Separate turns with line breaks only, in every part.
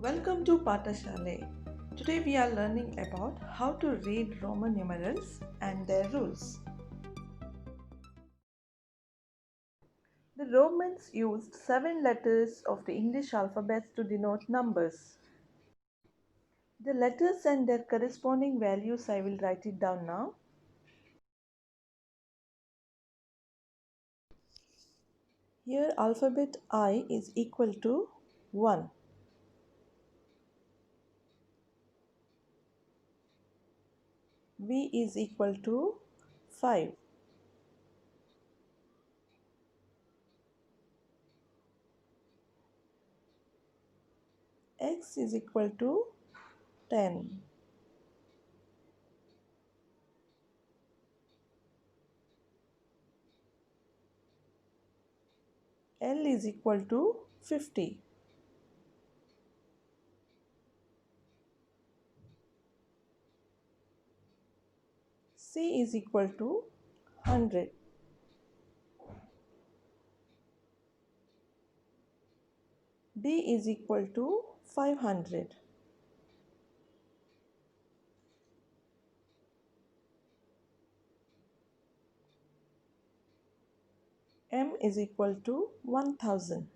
Welcome to Patashale. Today we are learning about how to read Roman numerals and their rules. The Romans used 7 letters of the English alphabet to denote numbers. The letters and their corresponding values, I will write it down now. Here alphabet I is equal to 1. V is equal to 5. X is equal to 10. L is equal to 50. C is equal to 100. D is equal to 500. M is equal to 1000.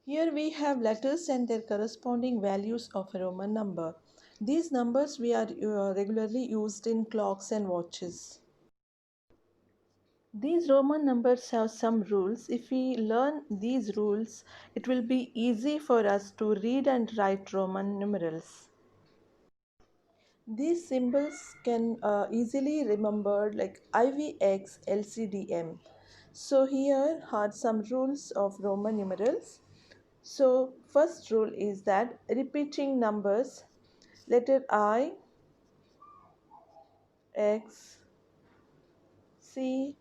Here we have letters and their corresponding values of a Roman number. These numbers we are regularly used in clocks and watches. These Roman numbers have some rules. If we learn these rules, it will be easy for us to read and write Roman numerals. These symbols can easily remembered like IVX, LCDM. So here are some rules of Roman numerals. So first rule is that repeating numbers, letter I, X, C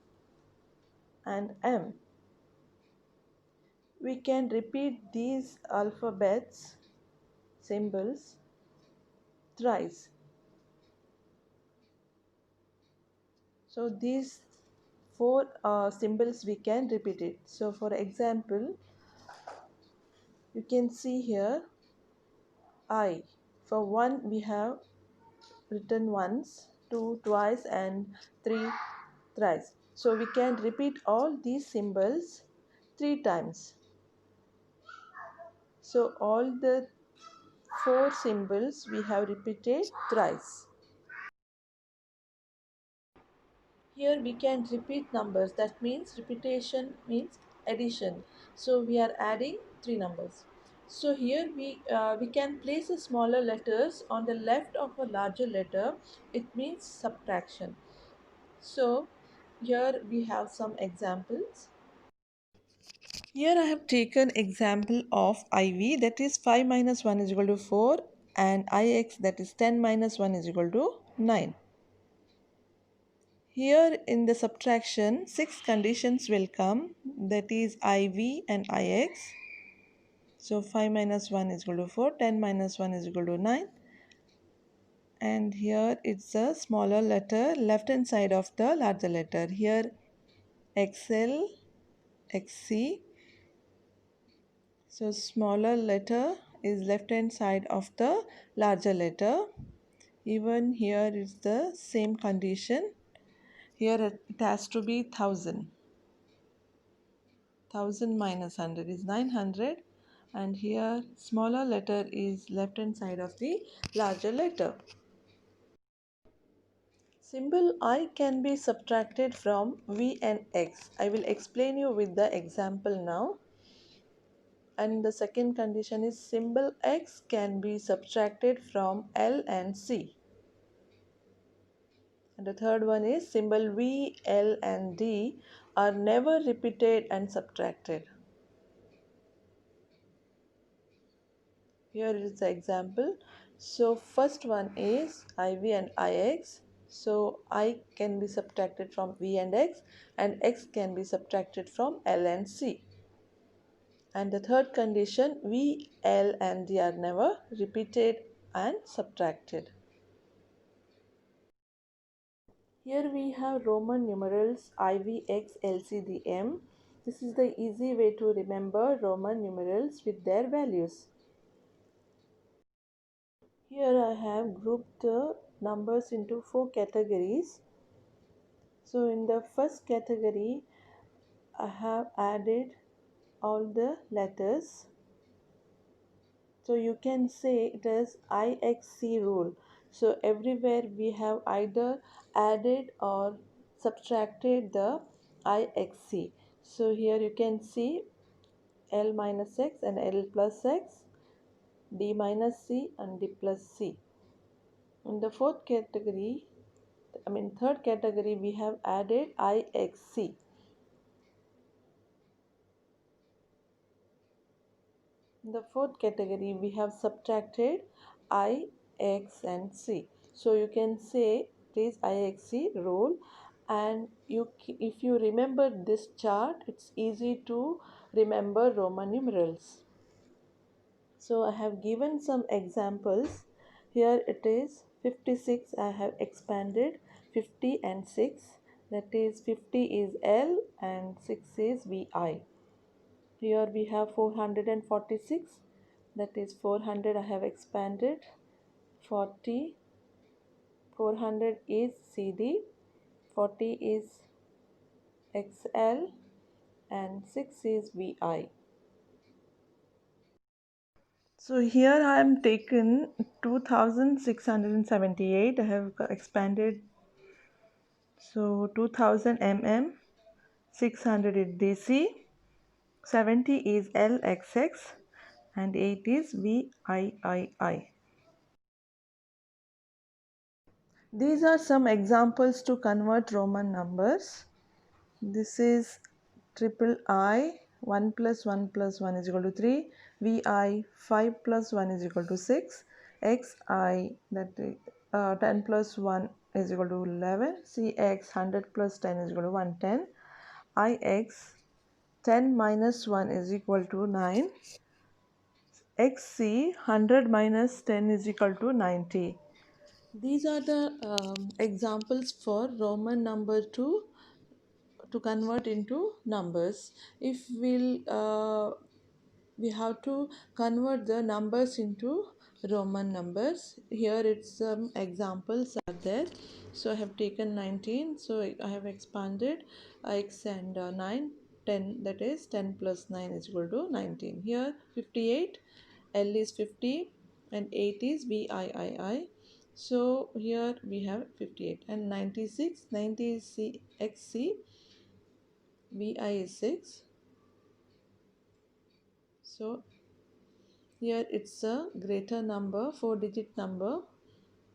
and M. We can repeat these alphabets symbols thrice. So these four symbols we can repeat it. So for example, you can see here I. For 1 we have written once, 2 twice and 3 thrice. So we can repeat all these symbols 3 times. So all the 4 symbols we have repeated thrice. Here we can repeat numbers. That means repetition means addition. So we are adding 3 numbers. So here we can place a smaller letters on the left of a larger letter. It means subtraction. So here we have some examples. Here I have taken example of IV, that is 5 minus 1 is equal to 4, and IX, that is 10 minus 1 is equal to 9. Here in the subtraction 6 conditions will come, that is IV and IX. So 5 minus 1 is equal to 4, 10 minus 1 is equal to 9. And here it's a smaller letter left hand side of the larger letter. Here XL, XC. So smaller letter is left hand side of the larger letter. Even here is the same condition. Here it has to be 1000. 1000 minus 100 is 900, and here smaller letter is left hand side of the larger letter. Symbol I can be subtracted from V and X. I will explain you with the example now. And the second condition is symbol X can be subtracted from L and C. And the third one is symbol V, L and D are never repeated and subtracted. Here is the example. So first one is IV and IX. So I can be subtracted from V and X can be subtracted from L and C. And the third condition, V, L and D are never repeated and subtracted. Here we have Roman numerals IVX LCDM. This is the easy way to remember Roman numerals with their values. Here I have grouped the numbers into four categories. So in the first category, I have added all the letters. So you can say it as IXC rule. So everywhere we have either added or subtracted the IXC. So here you can see L minus X and L plus X, D minus C and D plus C. In the third category, we have added IXC. In the fourth category, we have subtracted I, X and C. So you can say this IXC rule, and if you remember this chart, it's easy to remember Roman numerals. So I have given some examples. Here it is 56. I have expanded 50 and 6. That is 50 is L and 6 is VI. Here we have 446. That is 400 I have expanded. 40. 400 is CD. 40 is XL and 6 is VI. So here I am taken 2678. I have expanded. So 2000 mm, 600 is DC, 70 is LXX, and 8 is VIII. These are some examples to convert Roman numbers. This is triple I, 1 plus 1 plus 1 is equal to 3, VI, 5 plus 1 is equal to 6, XI, that is 10 plus 1 is equal to 11, CX, 100 plus 10 is equal to 110, IX, 10 minus 1 is equal to 9, XC, 100 minus 10 is equal to 90. These are the examples for Roman number to convert into numbers. If we have to convert the numbers into Roman numbers. Here it's some examples are there. So I have taken 19. So I have expanded x and 9, 10. That is 10 plus 9 is equal to 19. Here 58. L is 50 and 8 is VIII. So here we have 58 and 96. 90 is XC. VI is 6. So here it's a greater number, 4-digit number,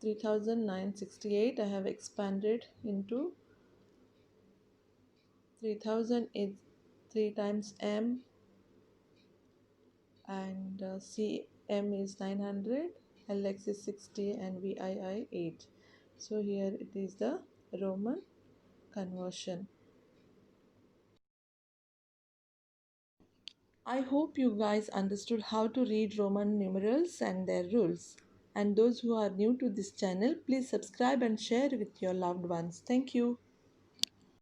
3968. I have expanded into 3000 is 3 times M and CM is 900, LX is 60 and VII 8. So here it is the Roman conversion. I hope you guys understood how to read Roman numerals and their rules. And those who are new to this channel, please subscribe and share with your loved ones. Thank you.